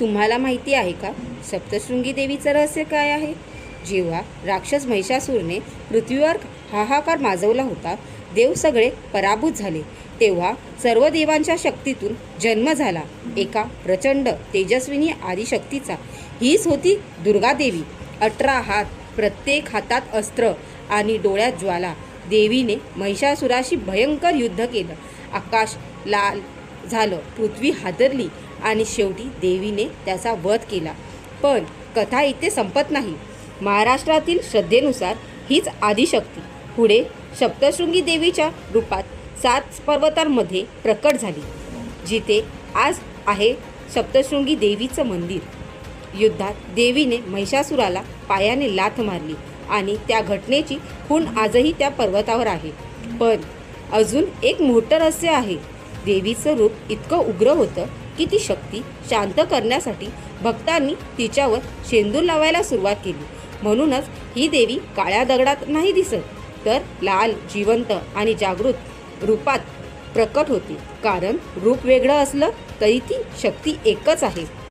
तुम्हाला माहिती आहे का सप्तशृंगी देवीचं रहस्य काय आहे? जेव्हा राक्षस महिषासुरने पृथ्वीवर हाहाकार माजवला होता, देव सगळे पराभूत झाले, तेव्हा सर्व देवांच्या शक्तीतून जन्म झाला एका प्रचंड तेजस्विनी आदिशक्तीचा. हीच होती दुर्गा देवी. 18 हात, प्रत्येक हातात अस्त्र आणि डोळ्यात ज्वाला. देवीने महिषासुराशी भयंकर युद्ध केलं. आकाश लाल झालं, पृथ्वी हादरली आणि शेवटी देवीने त्याचा वध केला. पण कथा इथे संपत नाही. महाराष्ट्रातील श्रद्धेनुसार हीच आदिशक्ती पुढे सप्तशृंगी देवीच्या रूपात 7 पर्वतांमध्ये प्रकट झाली, जिथे आज आहे सप्तशृंगी देवीचं मंदिर. युद्धात देवीने महिषासुराला पायाने लाथ मारली आणि त्या घटनेची खूण आजही त्या पर्वतावर आहे. पण अजून एक मोठं रहस्य आहे. देवीचं रूप इतकं उग्र होतं की ती शक्ती शांत करण्यासाठी भक्तांनी तिच्यावर शेंदूर लावायला सुरुवात केली. म्हणूनच ही देवी काळ्या दगडात नाही दिसत, तर लाल, जिवंत आणि जागृत रूपात प्रकट होते. कारण रूप वेगळं असलं तरी ती शक्ती एकच आहे.